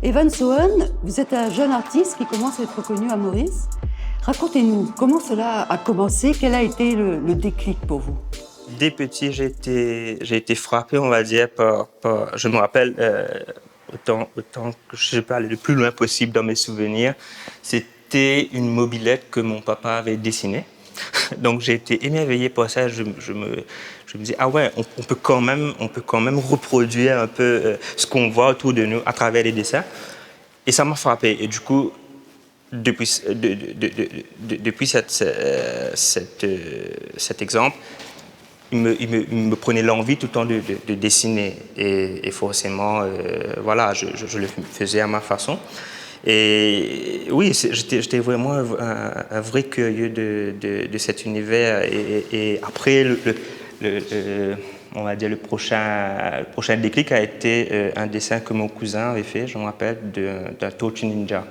Evan Sohn, vous êtes un jeune artiste qui commence à être reconnu à Maurice. Racontez-nous, comment cela a commencé? Quel a été le déclic pour vous? Dès petit, j'ai été frappé, on va dire, je me rappelle, autant que je peux aller le plus loin possible dans mes souvenirs, c'était une mobilette que mon papa avait dessinée. Donc j'ai été émerveillé par ça. Je me disais, ah ouais, on peut quand même reproduire un peu ce qu'on voit autour de nous à travers les dessins. Et ça m'a frappé. Et du coup, depuis cet exemple, il me prenait l'envie tout le temps de dessiner. Et forcément, voilà, je le faisais à ma façon. Et oui, j'étais vraiment un vrai curieux de cet univers. Et après, on va dire le prochain déclic a été un dessin que mon cousin avait fait, je me rappelle, d'un Tortue Ninja.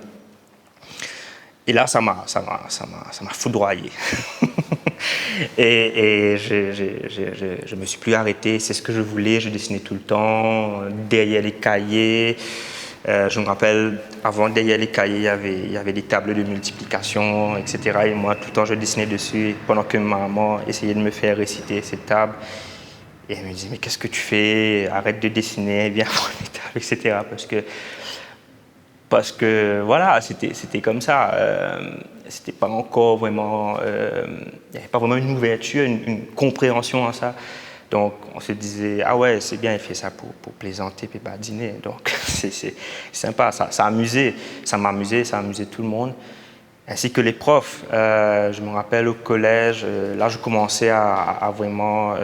Et là, ça m'a foudroyé. Et je me suis plus arrêté. C'est ce que je voulais. Je dessinais tout le temps derrière les cahiers. Je me rappelle, avant, derrière les cahiers, il y avait des tables de multiplication, etc. Et moi, tout le temps, je dessinais dessus pendant que maman essayait de me faire réciter ces tables. Et elle me disait, mais qu'est-ce que tu fais? Arrête de dessiner, viens prendre les tables, etc. Parce que voilà, c'était comme ça. C'était pas encore vraiment, il n'y avait pas vraiment une ouverture, une compréhension à ça. Donc on se disait, ah ouais, c'est bien, il fait ça pour plaisanter et badiner. Donc c'est sympa, ça amusait, ça m'amusait, ça amusait tout le monde. Ainsi que les profs. Je me rappelle au collège, là je commençais à vraiment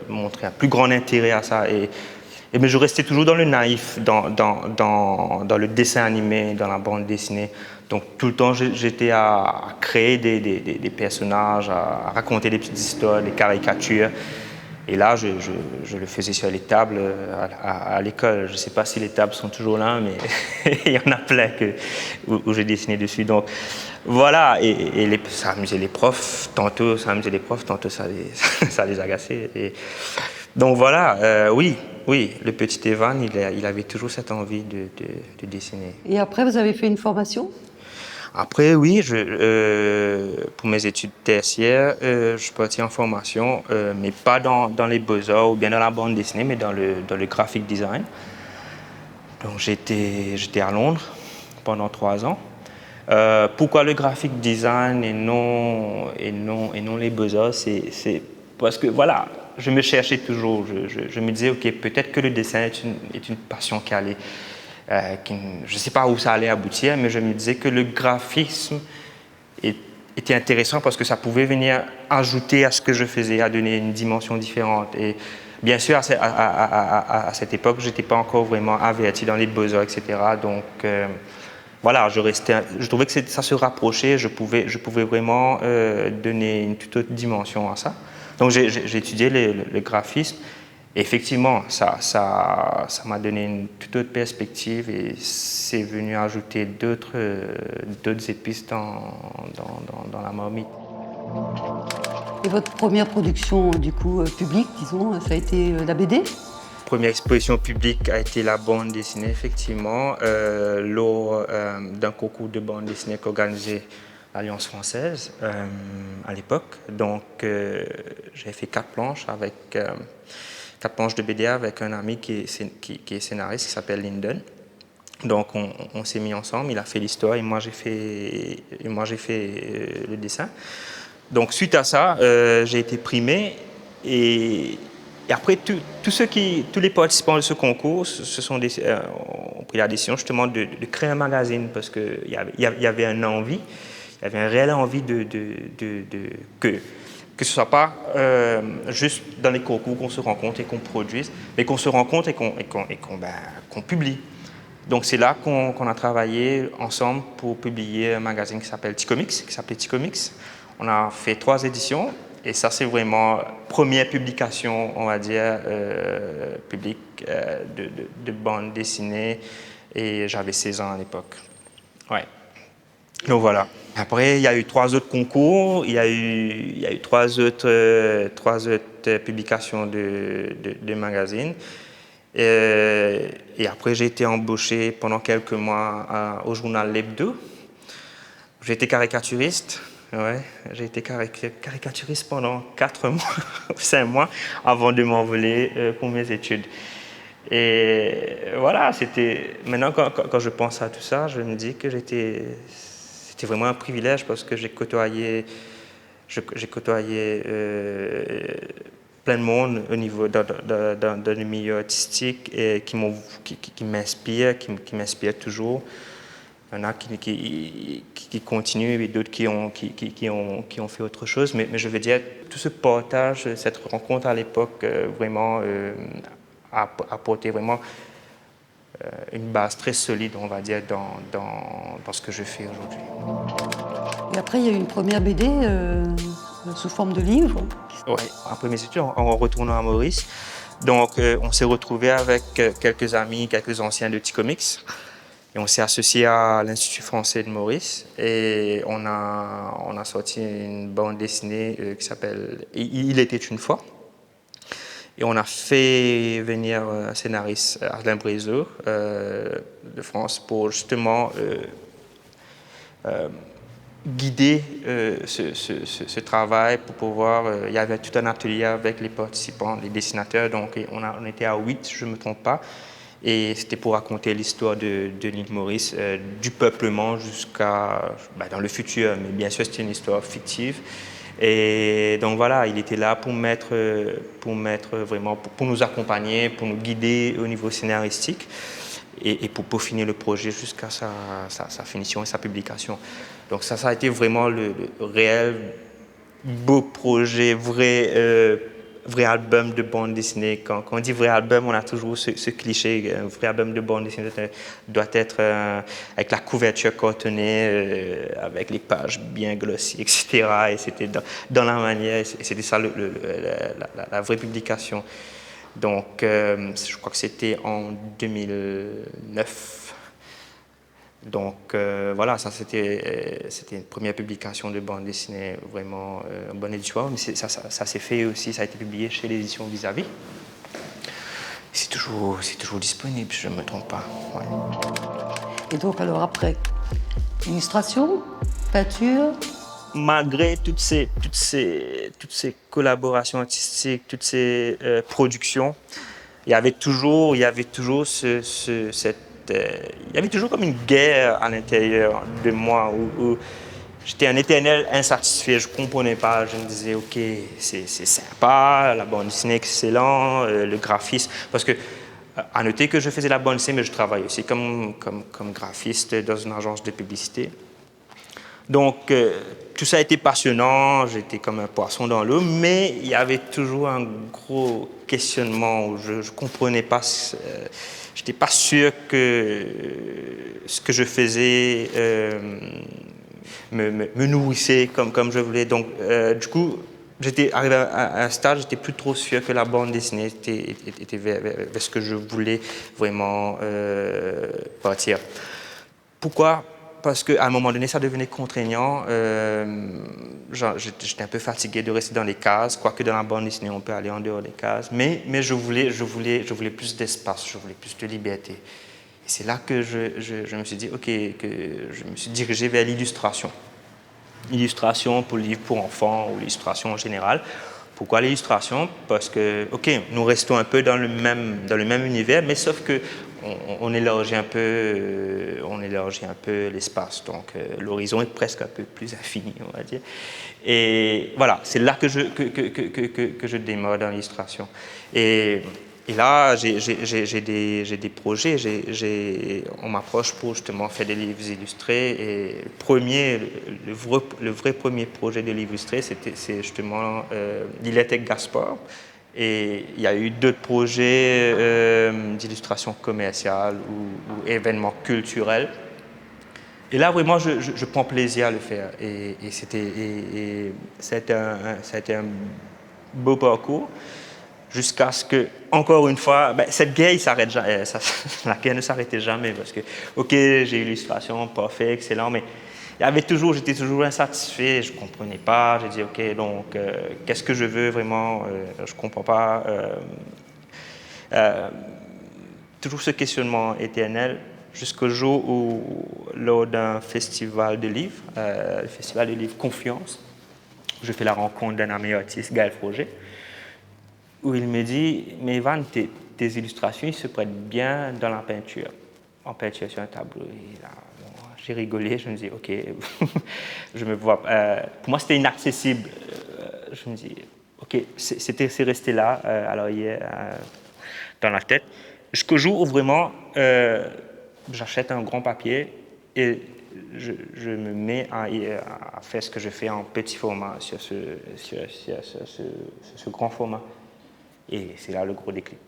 montrer un plus grand intérêt à ça. Mais je restais toujours dans le naïf, dans le dessin animé, dans la bande dessinée. Donc tout le temps, j'étais à créer des personnages, à raconter des petites histoires, des caricatures. Et là, je le faisais sur les tables à l'école. Je ne sais pas si les tables sont toujours là, mais il y en a plein où j'ai dessiné dessus. Donc voilà, et ça amusait les profs. Tantôt ça amusait les profs, tantôt ça les agaçait. Donc voilà, oui, le petit Evan, il avait toujours cette envie de dessiner. Et après, vous avez fait une formation? Après, oui, pour mes études tertiaires, je suis parti en formation, mais pas dans les beaux-arts ou bien dans la bande dessinée, mais dans le graphic design. Donc j'étais à Londres pendant 3 ans. Pourquoi le graphic design et non les beaux-arts? C'est parce que voilà, je me cherchais toujours. Je me disais, ok, peut-être que le dessin est une passion je ne sais pas où ça allait aboutir, mais je me disais que le graphisme était intéressant parce que ça pouvait venir ajouter à ce que je faisais, à donner une dimension différente. Et bien sûr, à cette époque, je n'étais pas encore vraiment averti dans les beaux-arts, etc. Donc voilà, je trouvais que ça se rapprochait, je pouvais vraiment donner une toute autre dimension à ça. Donc j'ai étudié le graphisme. Et effectivement, ça m'a donné une toute autre perspective et c'est venu ajouter d'autres épices dans la marmite. Et votre première production, du coup, publique, disons, ça a été la BD? Première exposition publique a été la bande dessinée, effectivement, lors d'un concours de bande dessinée qu'organisait l'Alliance française à l'époque. Donc, j'ai fait 4 planches avec 4 planches de BD avec un ami qui est scénariste, qui s'appelle Lyndon. Donc on s'est mis ensemble, il a fait l'histoire et moi j'ai fait le dessin. Donc suite à ça, j'ai été primé et après tous les participants de ce concours ont pris la décision justement de créer un magazine parce qu'il y avait une envie, il y avait une réelle envie que ce ne soit pas juste dans les concours qu'on se rencontre et qu'on produise, mais qu'on se rencontre et qu'on publie. Donc c'est là qu'on a travaillé ensemble pour publier un magazine qui s'appelle T-Comics. On a fait 3 éditions et ça c'est vraiment première publication, on va dire, publique de bande dessinée et j'avais 16 ans à l'époque. Ouais. Donc voilà. Après, il y a eu 3 autres concours, il y a eu 3 autres publications de magazines. Et après, j'ai été embauché pendant quelques mois au journal L'Hebdo. J'ai été caricaturiste. Ouais, j'ai été caricaturiste pendant 4 mois, 5 mois, avant de m'envoler pour mes études. Et voilà, maintenant quand je pense à tout ça, je me dis que c'était vraiment un privilège parce que j'ai côtoyé plein de monde au niveau dans le milieu artistique et qui m'inspirent toujours. Il y en a qui continuent et d'autres qui ont fait autre chose. Mais je veux dire, tout ce partage, cette rencontre à l'époque, vraiment a apporté vraiment une base très solide, on va dire, dans ce que je fais aujourd'hui. Et après, il y a eu une première BD sous forme de livre. Oui, après mes études, en retournant à Maurice, donc on s'est retrouvés avec quelques amis, quelques anciens de T-Comics. Et on s'est associé à l'Institut français de Maurice et on a sorti une bande dessinée qui s'appelle Il était une fois. Et on a fait venir un scénariste, Alain Brézeau, de France, pour justement guider ce travail pour pouvoir... il y avait tout un atelier avec les participants, les dessinateurs, donc on était à 8, je ne me trompe pas. Et c'était pour raconter l'histoire de l'île Maurice, du peuplement jusqu'à dans le futur. Mais bien sûr, c'était une histoire fictive. Et donc voilà, il était là pour vraiment, pour nous accompagner, pour nous guider au niveau scénaristique et pour peaufiner le projet jusqu'à sa finition et sa publication. Donc ça a été vraiment le réel beau projet, vrai album de bande dessinée. Quand on dit vrai album, on a toujours ce cliché. Un vrai album de bande dessinée doit être avec la couverture cartonnée, avec les pages bien glossy, etc. Et c'était dans la manière, et c'était ça la vraie publication. Donc, je crois que c'était en 2009. Donc voilà, ça c'était une première publication de bande dessinée vraiment en bonne édition, mais ça s'est fait aussi, ça a été publié chez l'édition Vis-à-vis. C'est toujours disponible, je ne me trompe pas. Ouais. Et donc alors après, illustration, peinture. Malgré toutes ces collaborations artistiques, toutes ces productions, il y avait toujours il y avait toujours comme une guerre à l'intérieur de moi où j'étais un éternel insatisfait. Je ne comprenais pas. Je me disais, OK, c'est sympa, la bande dessinée est excellente, le graphisme. Parce que, à noter que je faisais la bande dessinée, mais je travaille aussi comme graphiste dans une agence de publicité. Donc, tout ça a été passionnant, j'étais comme un poisson dans l'eau, mais il y avait toujours un gros questionnement où je ne comprenais pas, je n'étais pas sûr que ce que je faisais me nourrissait comme je voulais. Donc, du coup, j'étais arrivé à un stade, j'étais plus trop sûr que la bande dessinée était vers ce que je voulais vraiment partir. Pourquoi ? Parce qu'à un moment donné, ça devenait contraignant. J'étais un peu fatigué de rester dans les cases, quoique dans la bande dessinée, on peut aller en dehors des cases. Mais je voulais plus d'espace, je voulais plus de liberté. Et c'est là que je me suis dit, OK, que je me suis dirigé vers l'illustration. Illustration pour livres pour enfants ou l'illustration en général. Pourquoi l'illustration? Parce que, OK, nous restons un peu dans le même univers, mais sauf que on élargit un peu l'espace. Donc, l'horizon est presque un peu plus infini, on va dire. Et voilà, c'est là que je démarre dans l'illustration. Et là, j'ai des projets. On m'approche pour justement faire des livres illustrés. Et le vrai premier projet de livre illustré, c'est justement Lillette et Gaspard. Et il y a eu d'autres projets d'illustration commerciale ou événements culturels. Et là, vraiment, je prends plaisir à le faire. Et ça a été un beau parcours. Jusqu'à ce que, encore une fois, cette guerre, la guerre ne s'arrêtait jamais parce que, OK, j'ai eu l'illustration, parfait, excellent, mais j'étais toujours insatisfait, je ne comprenais pas. J'ai dit, OK, donc, qu'est-ce que je veux vraiment? Je ne comprends pas. toujours ce questionnement éternel jusqu'au jour où, lors d'un festival de livres, le festival de livres Confiance, je fais la rencontre d'un ami artiste, Gaël Froger, où il me dit, mais Ivan, tes illustrations, ils se prêtent bien dans la peinture, en peinture sur un tableau. Et là, bon, j'ai rigolé, je me dis, ok, je me vois. Pour moi, c'était inaccessible. Je me dis, ok, c'est resté là, alors hier, dans la tête. Jusqu'au jour où vraiment, j'achète un grand papier et je me mets à faire ce que je fais en petit format sur ce grand format. Et c'est là le gros déclic.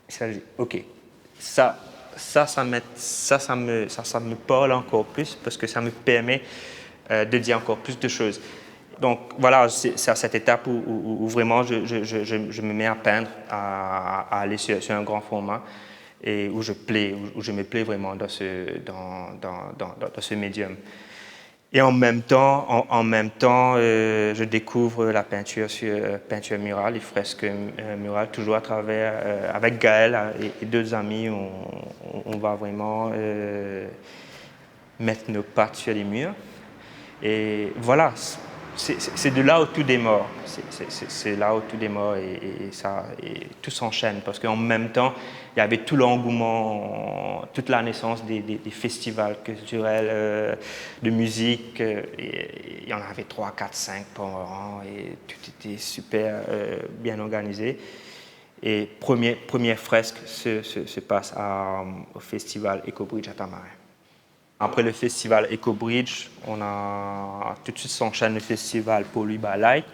Ça, je dis, ok, ça me parle encore plus parce que ça me permet de dire encore plus de choses. Donc voilà, c'est à cette étape où vraiment je me mets à peindre, à aller sur un grand format et où je me plais vraiment dans ce médium. Et en même temps, je découvre la peinture peinture murale, les fresques murales, toujours à travers, avec Gaël et deux amis, on va vraiment mettre nos pattes sur les murs. Et voilà, c'est de là où tout démarre. C'est là où tout démarre et tout s'enchaîne. Parce qu'en même temps, il y avait tout l'engouement, toute la naissance des festivals culturels de musique. Et il y en avait 3, 4, 5 par an et tout était super bien organisé. Et première fresque se passe au festival EcoBridge à Tamarin. Après le festival EcoBridge, on a tout de suite s'enchaîne le festival Port-Louis by Light.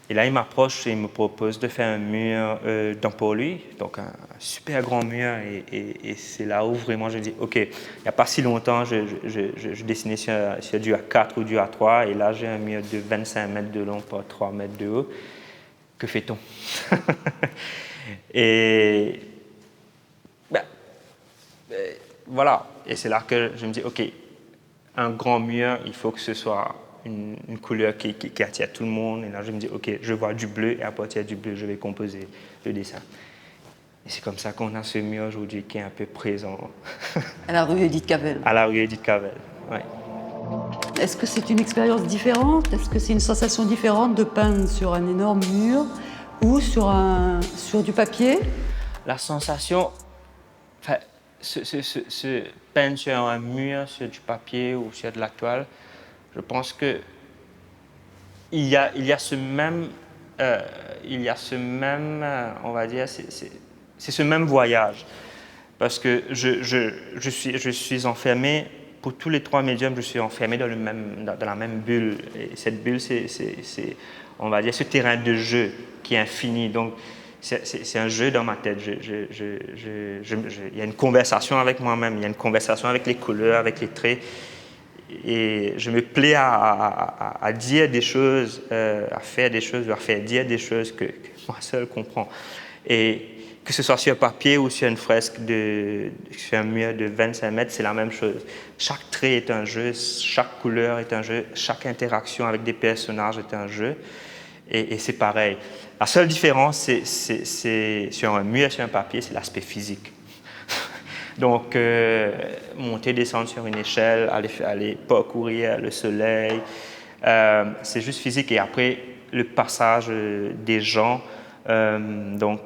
Et là, il m'approche et il me propose de faire un mur dans Port-Louis, donc un super grand mur. Et c'est là où vraiment je dis, OK, il n'y a pas si longtemps, je dessinais sur du A4 ou du A3, et là, j'ai un mur de 25 mètres de long par 3 mètres de haut. Que fait-on? Et ben, voilà, et c'est là que je me dis, OK, un grand mur, il faut que ce soit une couleur qui attire tout le monde. Et là, je me dis, OK, je vois du bleu, et à partir du bleu, je vais composer le dessin. Et c'est comme ça qu'on a ce mur aujourd'hui qui est un peu présent. À la rue Édith Cavell. À la rue Édith Cavell, oui. Est-ce que c'est une expérience différente? Est-ce que c'est une sensation différente de peindre sur un énorme mur ou sur du papier? La sensation, enfin, se peindre sur un mur, sur du papier ou sur de la toile, je pense que il y a ce même, on va dire, c'est ce même voyage, parce que je suis enfermé pour tous les 3 médiums, je suis enfermé dans la même bulle. Et cette bulle, c'est on va dire ce terrain de jeu qui est infini. Donc c'est un jeu dans ma tête. Il y a une conversation avec moi-même, il y a une conversation avec les couleurs, avec les traits. Et je me plais à dire des choses, à faire des choses, à faire dire des choses que moi seul comprends. Et que ce soit sur papier ou sur une fresque, sur un mur de 25 mètres, c'est la même chose. Chaque trait est un jeu, chaque couleur est un jeu, chaque interaction avec des personnages est un jeu. Et c'est pareil. La seule différence, c'est sur un mur et sur un papier, c'est l'aspect physique. Donc, monter, descendre sur une échelle, aller parcourir le soleil, c'est juste physique. Et après, le passage des gens, donc,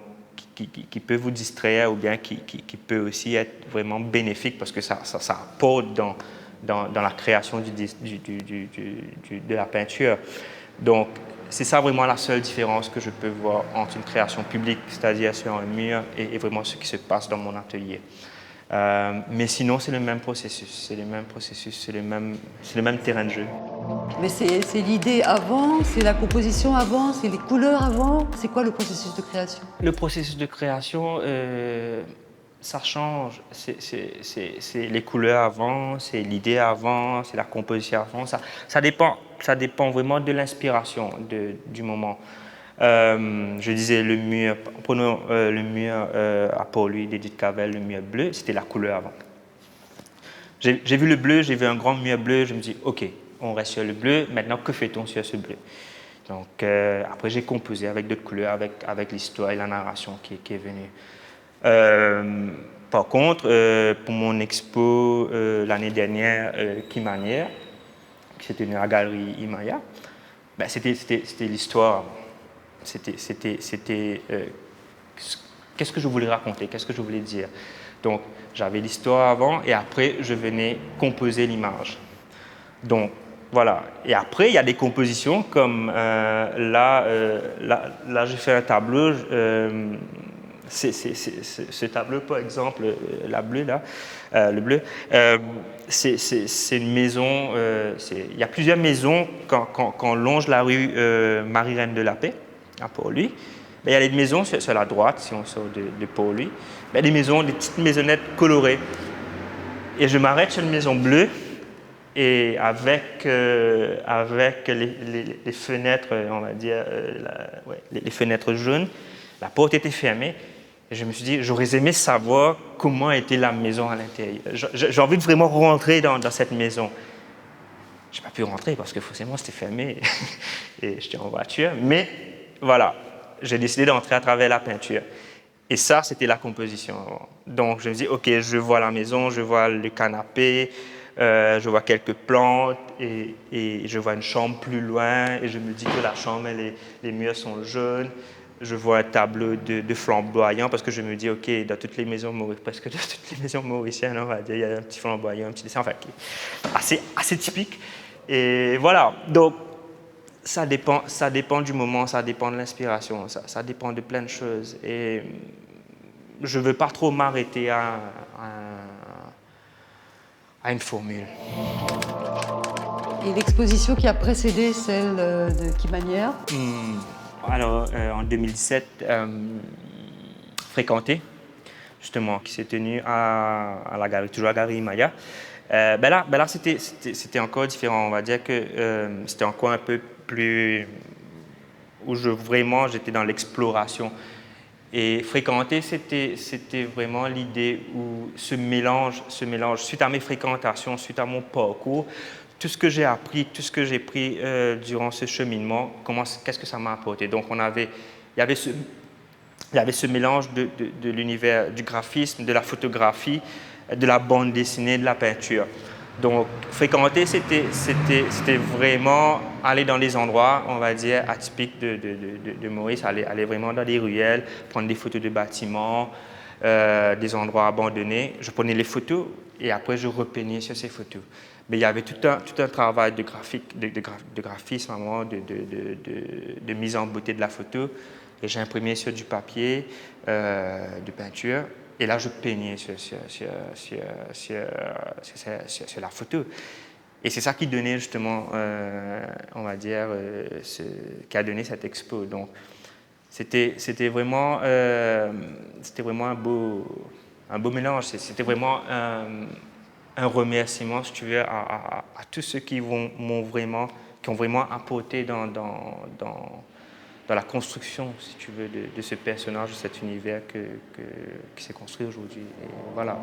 qui peut vous distraire ou bien qui peut aussi être vraiment bénéfique parce que ça apporte dans la création de la peinture. Donc, c'est ça vraiment la seule différence que je peux voir entre une création publique, c'est-à-dire sur un mur, et vraiment ce qui se passe dans mon atelier. Mais sinon, c'est le même processus, c'est le même terrain de jeu. Mais c'est l'idée avant, c'est la composition avant, c'est les couleurs avant. C'est quoi le processus de création? Le processus de création, ça change. C'est les couleurs avant, c'est l'idée avant, c'est la composition avant. Ça dépend vraiment de l'inspiration du moment. Je disais le mur, prenons le mur à Port-Louis d'Édith Cavell, le mur bleu, c'était la couleur avant. J'ai vu le bleu, j'ai vu un grand mur bleu, je me dis ok, on reste sur le bleu, maintenant que fait-on sur ce bleu? Donc après j'ai composé avec d'autres couleurs, avec l'histoire et la narration qui est venue. Par contre, pour mon expo l'année dernière, Qui Manière, qui s'est tenue à la Galerie Imaya, ben, c'était l'histoire. Qu'est-ce que je voulais raconter, qu'est-ce que je voulais dire. Donc, j'avais l'histoire avant et après, je venais composer l'image. Donc, voilà. Et après, il y a des compositions comme là, j'ai fait un tableau. Ce tableau, par exemple, la bleue, là, le bleu, c'est une maison. Il y a plusieurs maisons quand on longe la rue Marie-Reine de la Paix, à Port-Louis. Il y a des maisons sur la droite, si on sort de Port-Louis. Des maisons, des petites maisonnettes colorées. Et je m'arrête sur une maison bleue. Et avec les fenêtres, on va dire, les fenêtres jaunes, la porte était fermée. Et je me suis dit, j'aurais aimé savoir comment était la maison à l'intérieur. J'ai envie de vraiment rentrer dans cette maison. Je n'ai pas pu rentrer parce que forcément c'était fermé et j'étais en voiture. Mais voilà, j'ai décidé d'entrer à travers la peinture. Et ça, c'était la composition. Donc je me dis, ok, je vois la maison, je vois le canapé, je vois quelques plantes et je vois une chambre plus loin et je me dis que la chambre, les murs sont jaunes. Je vois un tableau de flamboyant parce que je me dis, ok, dans toutes les maisons presque dans toutes les maisons mauriciennes, on va dire, il y a un petit flamboyant, un petit dessin, enfin, assez typique. Et voilà, donc ça dépend du moment, ça dépend de l'inspiration, ça dépend de plein de choses. Et je ne veux pas trop m'arrêter à une formule. Et l'exposition qui a précédé celle de Qui Manière? Alors, en 2017, Fréquenté, justement, qui s'est tenu à la galerie, toujours à la Galerie Imaya. Là, c'était encore différent. On va dire que c'était encore un peu plus... où j'étais dans l'exploration. Et Fréquenter, c'était vraiment l'idée où ce mélange, suite à mes fréquentations, suite à mon parcours, tout ce que j'ai appris, tout ce que j'ai pris durant ce cheminement, qu'est-ce que ça m'a apporté. Donc, il y avait ce mélange de l'univers du graphisme, de la photographie, de la bande dessinée, de la peinture. Donc, Fréquenter, c'était vraiment aller dans les endroits, on va dire, atypiques de Maurice, aller vraiment dans des ruelles, prendre des photos de bâtiments, des endroits abandonnés. Je prenais les photos et après, je repeignais sur ces photos. Mais il y avait tout un travail de graphisme, de mise en beauté de la photo. Et j'ai imprimé sur du papier, de peinture. Et là, je peignais sur la photo. Et c'est ça qui donnait justement, on va dire, qui a donné cette expo. Donc, c'était vraiment un beau mélange. C'était vraiment un remerciement, si tu veux, à tous ceux qui ont vraiment apporté dans la construction, si tu veux, de ce personnage, de cet univers qui s'est construit aujourd'hui. Et voilà.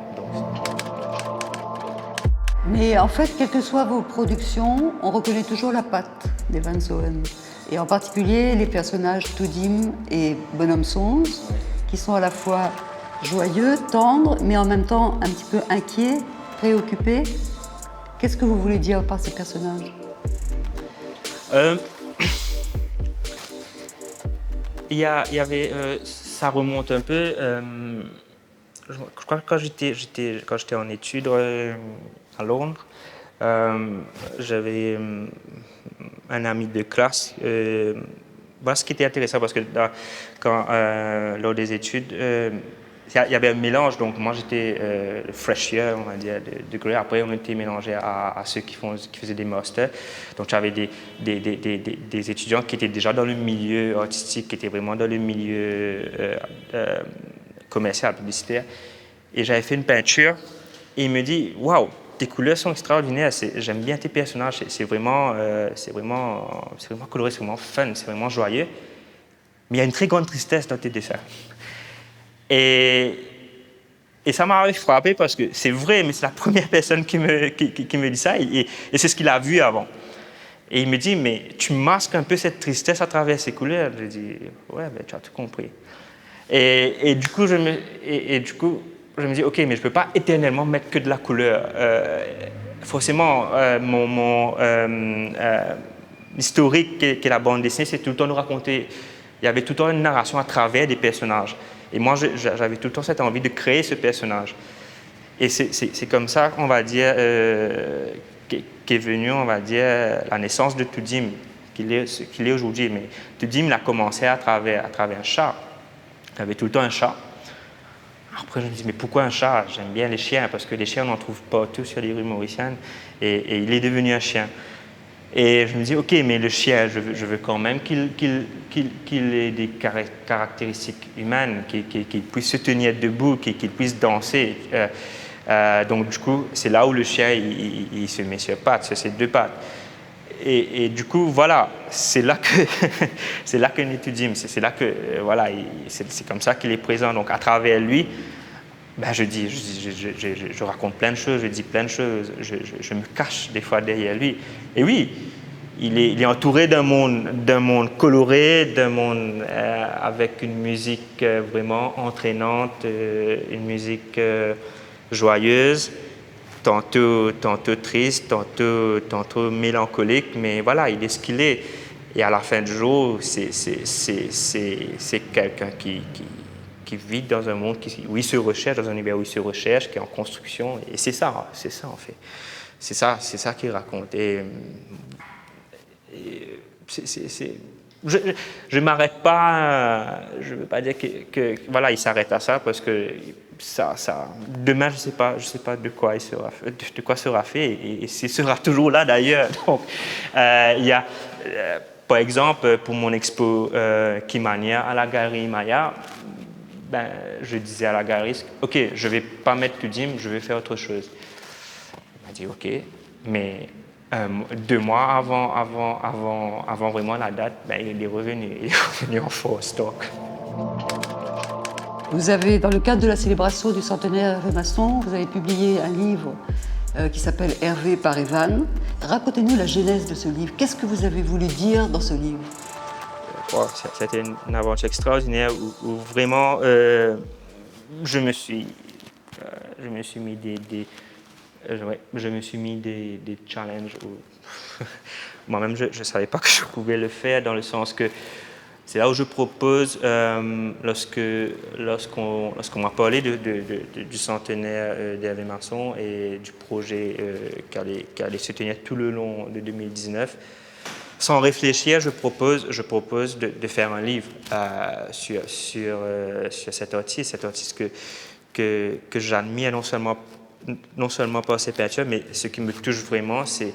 Mais en fait, quelles que soient vos productions, on reconnaît toujours la patte des Van Soen. Et en particulier les personnages Toudim et Bonhomme Sons, qui sont à la fois joyeux, tendres, mais en même temps un petit peu inquiets, préoccupés. Qu'est-ce que vous voulez dire par ces personnages? Il y avait, ça remonte un peu. Je crois que quand j'étais en études à Londres, j'avais un ami de classe. Voilà ce qui était intéressant parce que lors des études, il y avait un mélange. Donc moi j'étais fresh year, on va dire, de grade. Après on était mélangé à ceux qui faisaient des masters. Donc j'avais des étudiants qui étaient déjà dans le milieu artistique, qui étaient vraiment dans le milieu commercial, publicitaire. Et j'avais fait une peinture et il me dit, waouh, tes couleurs sont extraordinaires. J'aime bien tes personnages. C'est vraiment coloré, c'est vraiment fun, c'est vraiment joyeux. Mais il y a une très grande tristesse dans tes dessins. Et ça m'a frappé parce que c'est vrai, mais c'est la première personne qui me dit ça et c'est ce qu'il a vu avant. Et il me dit, mais tu masques un peu cette tristesse à travers ces couleurs. Je dis, ouais, ben, tu as tout compris. Et du coup, je me dis, OK, mais je ne peux pas éternellement mettre que de la couleur. Forcément, mon historique qui est la bande dessinée, c'est tout le temps de raconter. Il y avait tout le temps une narration à travers des personnages. Et moi, j'avais tout le temps cette envie de créer ce personnage. Et c'est comme ça, on va dire, qu'est venue, on va dire, la naissance de Tudim, qu'il est aujourd'hui. Mais Tudim, il a commencé à travers un chat. Il avait tout le temps un chat. Après, je me dis, mais pourquoi un chat? J'aime bien les chiens, parce que les chiens, on n'en trouve pas tous sur les rues mauriciennes. Et il est devenu un chien. Et je me dis, OK, mais le chien, je veux quand même qu'il ait des caractéristiques humaines, qu'il puisse se tenir debout, qu'il puisse danser. Donc, du coup, c'est là où le chien, il se met sur pattes, sur ses deux pattes. Et du coup, voilà, c'est là que Tudim, c'est là que, voilà, c'est comme ça qu'il est présent. Donc, à travers lui, ben, je raconte plein de choses, je dis plein de choses, je me cache des fois derrière lui. Et oui, il est entouré d'un monde coloré, d'un monde avec une musique vraiment entraînante, une musique joyeuse. Tantôt triste, tantôt mélancolique, mais voilà, il est ce qu'il est. Et à la fin du jour, c'est quelqu'un qui vit dans un monde où il se recherche, dans un univers où il se recherche, qui est en construction. Et c'est ça en fait. C'est ça qu'il raconte. Je ne m'arrête pas, je ne veux pas dire que voilà, il s'arrête à ça, parce que demain, je sais pas de quoi sera fait, et ce sera toujours là d'ailleurs. Donc, il y a, par exemple, pour mon expo Kimania à la galerie Maya, ben, je disais à la galeriste, OK, je ne vais pas mettre Tudim, je vais faire autre chose. Elle m'a dit, OK, mais 2 mois avant vraiment la date, ben, il est revenu en force stock. Vous avez, dans le cadre de la célébration du centenaire Hervé Masson, vous avez publié un livre qui s'appelle Hervé par Evan. Racontez-nous la genèse de ce livre. Qu'est-ce que vous avez voulu dire dans ce livre? C'était une aventure extraordinaire où vraiment je me suis mis des challenges où moi-même je ne savais pas que je pouvais le faire, dans le sens que c'est là où je propose, lorsqu'on m'a parlé du centenaire d'Hervé Masson et du projet qui allait se tenir tout le long de 2019, sans réfléchir, je propose de faire un livre sur cet artiste que j'admire non seulement par ses peintures, mais ce qui me touche vraiment, c'est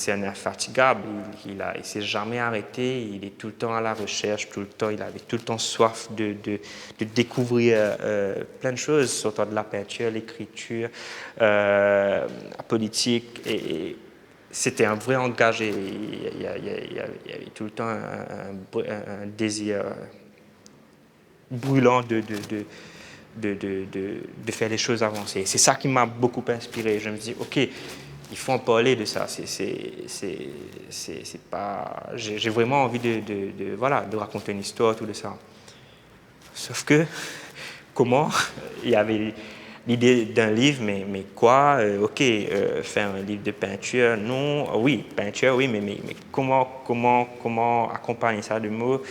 un infatigable. Il ne s'est jamais arrêté, il est tout le temps à la recherche, tout le temps, il avait tout le temps soif de découvrir plein de choses, surtout de la peinture, l'écriture, la politique. Et c'était un vrai engagé. Il y avait tout le temps un désir brûlant de faire les choses avancer. C'est ça qui m'a beaucoup inspiré. Je me dis, OK, il faut en parler de ça. C'est pas... J'ai vraiment envie de raconter une histoire, tout de ça. Sauf que, comment? Il y avait l'idée d'un livre, mais quoi? OK, faire un livre de peinture, non. Oui, peinture, oui, mais comment accompagner ça de mots?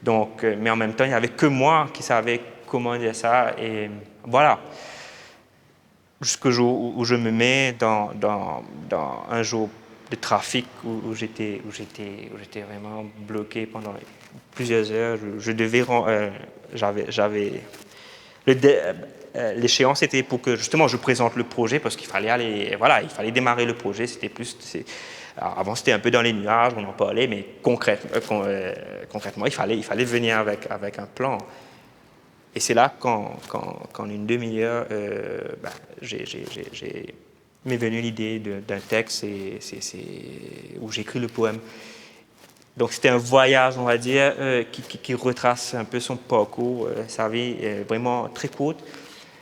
Donc, mais en même temps, il n'y avait que moi qui savais comment dire ça. Et voilà. Jusqu'au jour où je me mets dans un jour de trafic où j'étais vraiment bloqué pendant plusieurs heures. Je devais l'échéance était pour que justement je présente le projet, parce qu'il fallait il fallait démarrer le projet. Avant c'était un peu dans les nuages, on en parlait, mais concrètement il fallait venir avec un plan. Et c'est là qu'en une demi-heure, m'est venue l'idée d'un texte où j'écris le poème. Donc c'était un voyage, on va dire, qui retrace un peu son parcours, sa vie vraiment très courte,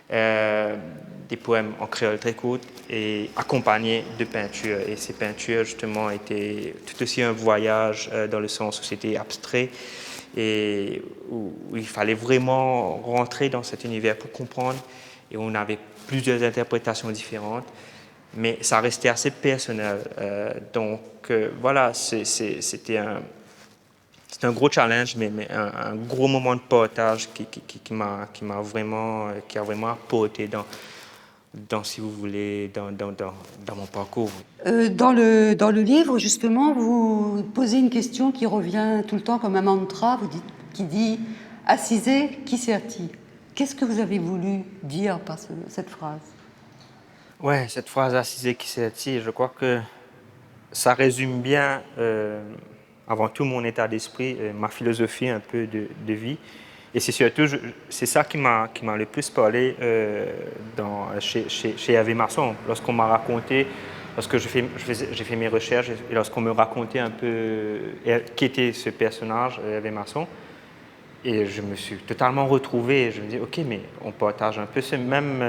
des poèmes en créole très courts et accompagnés de peintures. Et ces peintures, justement, étaient tout aussi un voyage dans le sens où c'était abstrait. et où il fallait vraiment rentrer dans cet univers pour comprendre, et on avait plusieurs interprétations différentes, mais ça restait assez personnel. Donc voilà, c'était un gros challenge, mais un gros moment de partage qui a vraiment apporté si vous voulez, dans mon parcours. Dans le livre, justement, vous posez une question qui revient tout le temps comme un mantra, qui dit « Assisé, qui sert-il » Qu'est-ce que vous avez voulu dire par cette phrase? Ouais, cette phrase « Assisé, qui sert-il », je crois que ça résume bien, avant tout, mon état d'esprit, ma philosophie un peu de vie. Et c'est surtout, c'est ça qui m'a le plus parlé chez Hervé Masson. Lorsqu'on m'a raconté, lorsque j'ai fait mes recherches, et lorsqu'on me racontait un peu qui était ce personnage, Hervé Masson, et je me suis totalement retrouvé. Je me dis, ok, mais on partage un peu cette même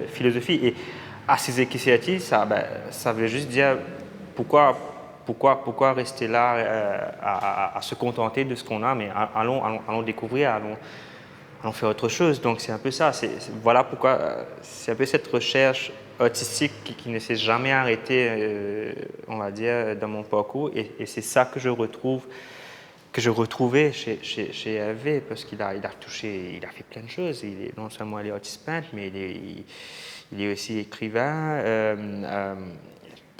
philosophie. Et Assisé qui s'est ça veut juste dire pourquoi rester là à se contenter de ce qu'on a, mais allons découvrir, allons faire autre chose. Donc c'est un peu ça. Voilà pourquoi c'est un peu cette recherche artistique qui ne s'est jamais arrêtée, on va dire, dans mon parcours. Et c'est ça que je retrouvais chez Hervé, parce qu'il a fait plein de choses. Non seulement il est artiste peintre, mais il est aussi écrivain,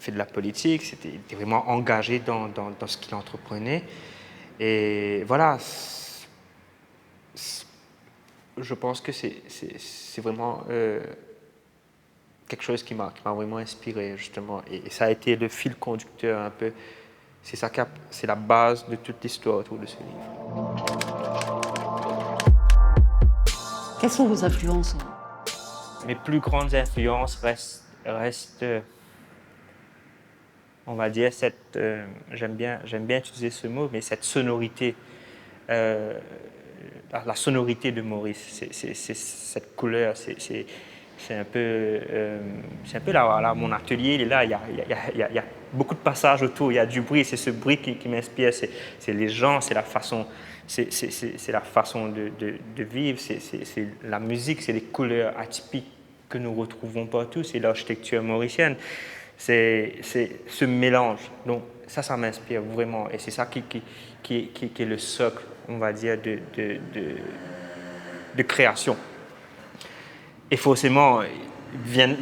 fait de la politique, il était vraiment engagé dans ce qu'il entreprenait. Et voilà, je pense que c'est vraiment quelque chose qui m'a vraiment inspiré, justement. Et ça a été le fil conducteur un peu. C'est la base de toute l'histoire autour de ce livre. Quelles sont vos influences? Mes plus grandes influences restent on va dire, j'aime bien utiliser ce mot, mais cette sonorité, la sonorité de Maurice, c'est cette couleur, c'est un peu là, mon atelier, il est là, il y a beaucoup de passages autour, il y a du bruit, c'est ce bruit qui m'inspire, c'est les gens, c'est la façon, c'est la façon de vivre, c'est la musique, c'est les couleurs atypiques que nous retrouvons partout, c'est l'architecture mauricienne. C'est ce mélange. Donc ça m'inspire vraiment. Et c'est ça qui est le socle, on va dire, de création. Et forcément, vient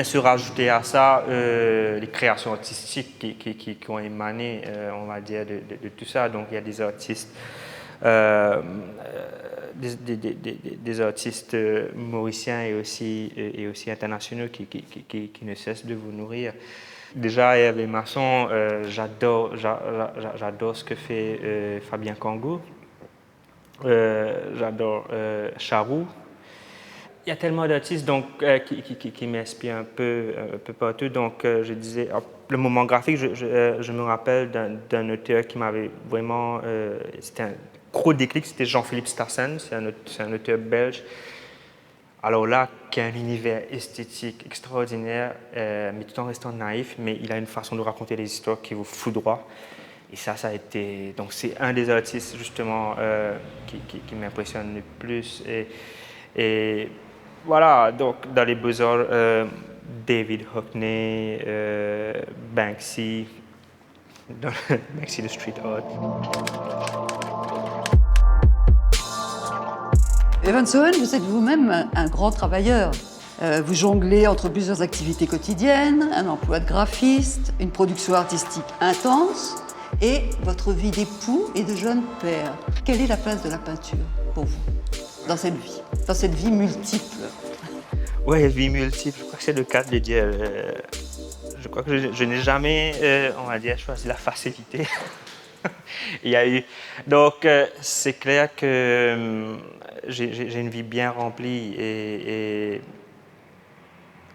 se rajouter à ça les créations artistiques qui ont émané, on va dire, de tout ça. Donc il y a des artistes des artistes mauriciens et aussi internationaux qui ne cessent de vous nourrir. Déjà, Hervé Masson, j'adore ce que fait Fabien Kangourou. J'adore Charroux. Il y a tellement d'artistes qui m'inspirent un peu partout. Donc, je disais, le moment graphique, je me rappelle d'un auteur qui m'avait vraiment... c'était un gros déclic, c'était Jean-Philippe Stassen, c'est un auteur belge. Alors là, qui a un univers esthétique extraordinaire, mais tout en restant naïf, mais il a une façon de raconter les histoires qui vous foudroie. Et ça a été... Donc c'est un des artistes, justement, qui m'impressionne le plus. Et voilà, donc dans les beaux-arts, David Hockney, Banksy, Banksy de Street Art. Evan Sohen, vous êtes vous-même un grand travailleur. Vous jonglez entre plusieurs activités quotidiennes, un emploi de graphiste, une production artistique intense et votre vie d'époux et de jeune père. Quelle est la place de la peinture pour vous dans cette vie multiple? Oui, vie multiple, je crois que c'est le cas de le dire. Je crois que je n'ai jamais, on va dire, choisi la facilité. Il y a eu... Donc, c'est clair que j'ai une vie bien remplie et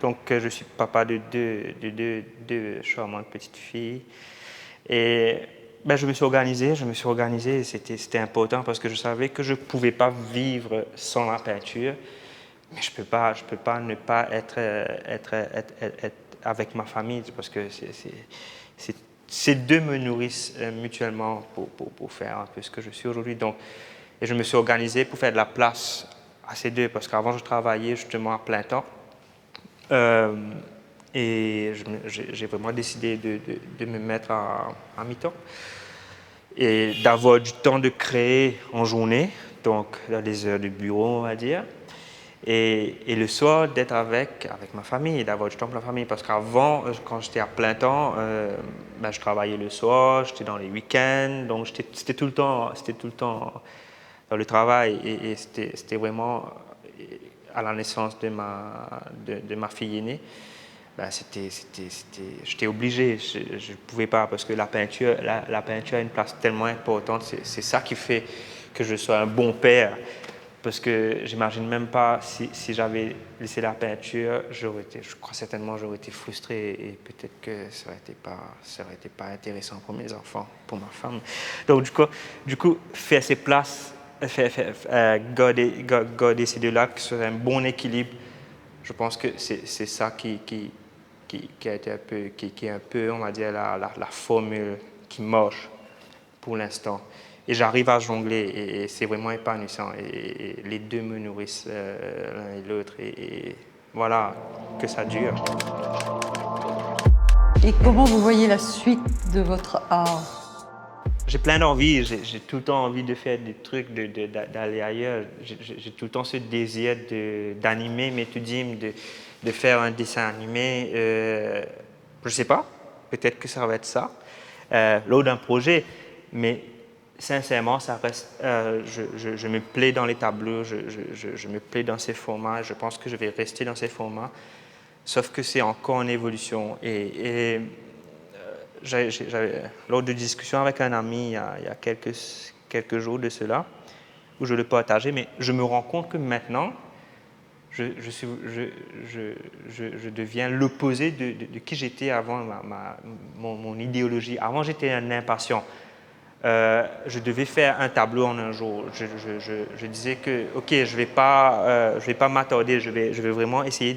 donc je suis papa de deux charmantes petites filles. Et je me suis organisé et c'était important parce que je savais que je ne pouvais pas vivre sans la peinture. Mais je peux pas ne pas être avec ma famille parce que ces deux me nourrissent mutuellement pour faire un peu ce que je suis aujourd'hui. Donc, et je me suis organisé pour faire de la place à ces deux, parce qu'avant, je travaillais justement à plein temps. Et j'ai vraiment décidé de me mettre à mi-temps et d'avoir du temps de créer en journée, donc dans les heures de bureau, on va dire. Et le soir, d'être avec ma famille, d'avoir du temps pour la famille. Parce qu'avant, quand j'étais à plein temps, je travaillais le soir, j'étais dans les week-ends, donc c'était tout le temps dans le travail. Et c'était vraiment, à la naissance de ma fille aînée, j'étais obligé, je ne pouvais pas, parce que la peinture a une place tellement importante. C'est ça qui fait que je sois un bon père. Parce que j'imagine même pas si j'avais laissé la peinture, je crois certainement j'aurais été frustré et peut-être que ça aurait été pas intéressant pour mes enfants, pour ma femme. Donc du coup faire ces places, garder ces deux-là, que ce soit un bon équilibre, je pense que c'est ça qui a été qui est un peu, on va dire, la formule qui marche pour l'instant. Et j'arrive à jongler et c'est vraiment épanouissant. Et les deux me nourrissent l'un et l'autre. Et voilà, que ça dure. Et comment vous voyez la suite de votre art? J'ai plein d'envies. J'ai tout le temps envie de faire des trucs, d'aller ailleurs. J'ai tout le temps ce désir d'animer mes études, de faire un dessin animé. Je ne sais pas, peut-être que ça va être ça, lors d'un projet. Mais sincèrement, ça reste, je me plais dans les tableaux, je me plais dans ces formats, je pense que je vais rester dans ces formats, sauf que c'est encore en évolution. Lors de discussions avec un ami il y a quelques jours de cela, où je le partageais, mais je me rends compte que maintenant, je deviens l'opposé de qui j'étais avant mon idéologie. Avant, j'étais un impatient. Je devais faire un tableau en un jour. Je disais que, ok, je vais pas m'attarder, je vais vraiment essayer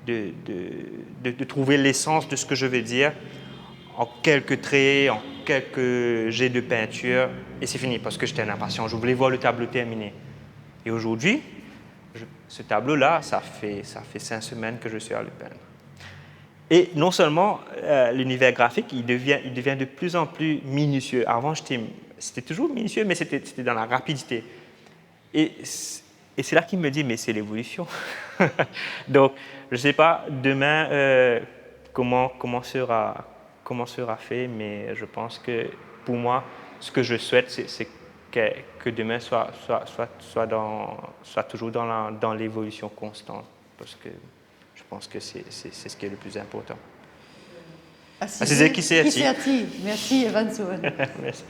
de trouver l'essence de ce que je vais dire en quelques traits, en quelques jets de peinture, et c'est fini parce que j'étais un impatient. Je voulais voir le tableau terminé. Et aujourd'hui, ce tableau-là, ça fait 5 semaines que je suis à le peindre. Et non seulement l'univers graphique, il devient de plus en plus minutieux. Avant, c'était toujours minutieux, mais c'était dans la rapidité. Et c'est là qu'il me dit, mais c'est l'évolution. Donc, je ne sais pas demain comment sera fait, mais je pense que pour moi, ce que je souhaite, c'est que demain soit toujours dans l'évolution constante, parce que je pense que c'est ce qui est le plus important. Merci Evan Sowen. Merci.